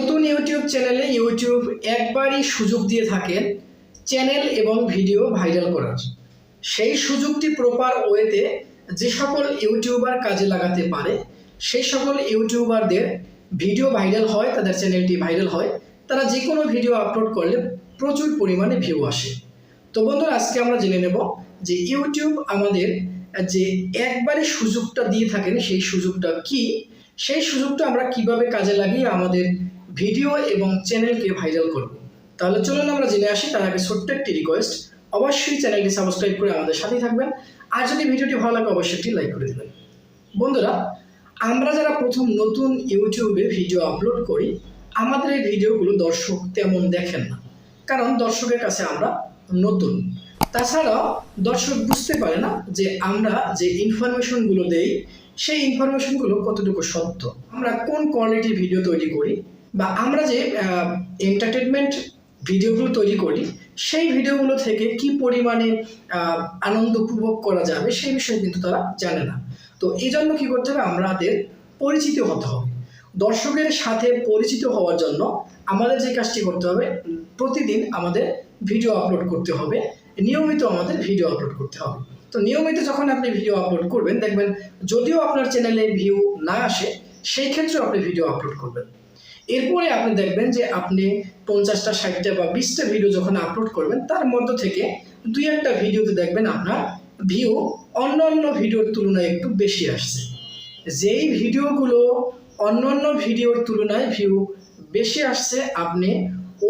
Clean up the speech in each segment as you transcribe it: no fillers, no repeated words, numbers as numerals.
নতুন ইউটিউব চ্যানেলে ইউটিউব একবারই সুযোগ দিয়ে থাকেন চ্যানেল এবং ভিডিও ভাইরাল করার। সেই সুযোগটি প্রপার ওয়েতে যে সকল ইউটিউবার কাজে লাগাতে পারে সেই সকল ইউটিউবারদের ভিডিও ভাইরাল হয়, তাদের চ্যানেলটি ভাইরাল হয়, তারা যে কোনো ভিডিও আপলোড করলে প্রচুর পরিমাণে ভিউ আসে। তো বন্ধুরা, আজকে আমরা জেনে নেব যে ইউটিউব আমাদের যে একবারে সুযোগটা দিয়ে থাকেন সেই সুযোগটা কি, সেই সুযোগটা আমরা কিভাবে কাজে লাগিয়ে আমাদের ভিডিও এবং চ্যানেলকে ভাইরাল করব। তাহলে চলুন আমরা জেনে আসি। তার আগে ছোট্ট একটি রিকোয়েস্ট, অবশ্যই চ্যানেলটি সাবস্ক্রাইব করে আমাদের সাথেই থাকবেন, আর যদি ভিডিওটি ভালো লাগে অবশ্যই একটি লাইক করে দেবেন। বন্ধুরা, আমরা যারা প্রথম নতুন ইউটিউবে ভিডিও আপলোড করি, আমাদের এই ভিডিওগুলো দর্শক তেমন দেখেন না, কারণ দর্শকের কাছে আমরা নতুন। তাছাড়াও দর্শক বুঝতে পারে না যে আমরা যে ইনফরমেশনগুলো দেই সেই ইনফরমেশনগুলো কতটুকু সত্য, আমরা কোন কোয়ালিটির ভিডিও তৈরি করি, বা আমরা যে এন্টারটেনমেন্ট ভিডিওগুলো তৈরি করি সেই ভিডিওগুলো থেকে কি পরিমাণে আনন্দ উপভোগ করা যাবে সেই বিষয়ে কিন্তু তারা জানে না। তো এই জন্য কী করতে হবে, আমাদের পরিচিত হতে হবে। দর্শকের সাথে পরিচিত হওয়ার জন্য আমাদের যে কাজটি করতে হবে, প্রতিদিন আমাদের ভিডিও আপলোড করতে হবে, নিয়মিত আমাদের ভিডিও আপলোড করতে হবে। তো নিয়মিত যখন আপনি ভিডিও আপলোড করবেন, দেখবেন যদিও আপনার চ্যানেলে ভিউ না আসে সেই ক্ষেত্রে আপনি ভিডিও আপলোড করবেন। এরপরে আপনি দেখবেন যে আপনি 50টা 60টা বা 20টা ভিডিও যখন আপলোড করবেন, তার মধ্য থেকে 2-1টা ভিডিওতে দেখবেন আপনার ভিউ অন্যান্য ভিডিওর তুলনায় একটু বেশি আসছে। যেই ভিডিওগুলো অন্যান্য ভিডিওর তুলনায় ভিউ বেশি আসছে, আপনি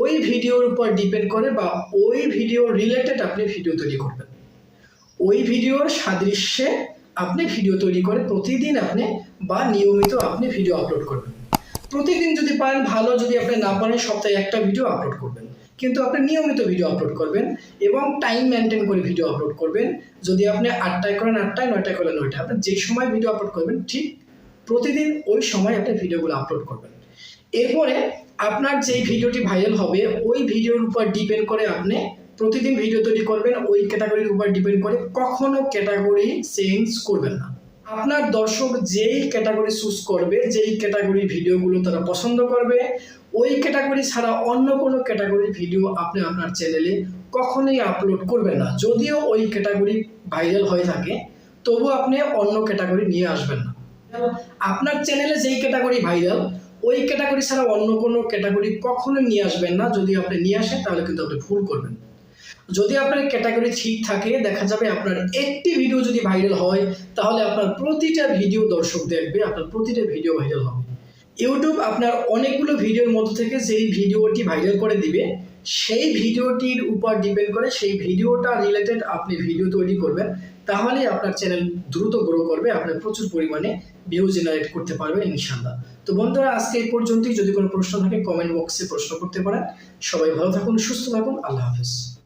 ওই ভিডিওর উপর ডিপেন্ড করে বা ওই ভিডিও রিলেটেড আপনি ভিডিও তৈরি করবেন। ওই ভিডিওর সাদৃশ্যে আপনি ভিডিও তৈরি করে প্রতিদিন আপনি বা নিয়মিত আপনি ভিডিও আপলোড করবেন। প্রতিদিন যদি পারেন ভালো, যদি আপনি না পারেন সপ্তাহে একটা ভিডিও আপলোড করবেন, কিন্তু আপনি নিয়মিত ভিডিও আপলোড করবেন এবং টাইম মেনটেন করে ভিডিও আপলোড করবেন। যদি আপনি 8টায় করেন 8টায়, 9টায় করেন 9টায়, আপনি যে সময় ভিডিও আপলোড করবেন ঠিক প্রতিদিন ওই সময় আপনি ভিডিওগুলো আপলোড করবেন। এরপরে আপনার যেই ভিডিওটি ভাইরাল হবে ওই ভিডিওর উপর ডিপেন্ড করে আপনি প্রতিদিন ভিডিও তৈরি করবেন, ওই ক্যাটাগরির উপর ডিপেন্ড করে কখনো ক্যাটাগরি চেঞ্জ করবেন না। আপনার দর্শক যেই ক্যাটাগরি চুজ করবে, যেই ক্যাটাগরির ভিডিওগুলো তারা পছন্দ করবে, ওই ক্যাটাগরি ছাড়া অন্য কোনো ক্যাটাগরির ভিডিও আপনি আপনার চ্যানেলে কখনোই আপলোড করবেন না। যদিও ওই ক্যাটাগরি ভাইরাল হয়ে থাকে, তবু আপনি অন্য ক্যাটাগরি নিয়ে আসবেন না। আপনার চ্যানেলে যেই ক্যাটাগরি ভাইরাল, ওই ক্যাটাগরি ছাড়া অন্য কোনো ক্যাটাগরি কখনোই নিয়ে আসবেন না। যদি আপনি নিয়ে আসেন তাহলে কিন্তু আপনি ভুল করবেন। যদি আপনার ক্যাটাগরি ঠিক থাকে, দেখা যাবে আপনার একটি ভিডিও যদি ভাইরাল হয় তাহলে আপনার প্রতিটা ভিডিও দর্শক দেখবে, আপনার প্রতিটা ভিডিও ভাইরাল হবে। ইউটিউব আপনার অনেকগুলো ভিডিওর মধ্যে থেকে যেই ভিডিওটি ভাইরাল করে দিবে, সেই ভিডিওটির উপর ডিপেন্ড করে সেই ভিডিওটা রিলেটেড আপনি ভিডিও তৈরি করবেন, তাহলেই আপনার চ্যানেল দ্রুত গ্রো করবে, আপনি প্রচুর পরিমাণে ভিউ জেনারেট করতে পারবেন ইনশাআল্লাহ। তো বন্ধুরা, আজকে এই পর্যন্তই। যদি কোনো প্রশ্ন থাকে কমেন্ট বক্সে প্রশ্ন করতে পারেন। সবাই ভালো থাকুন, সুস্থ থাকুন, আল্লাহ হাফেজ।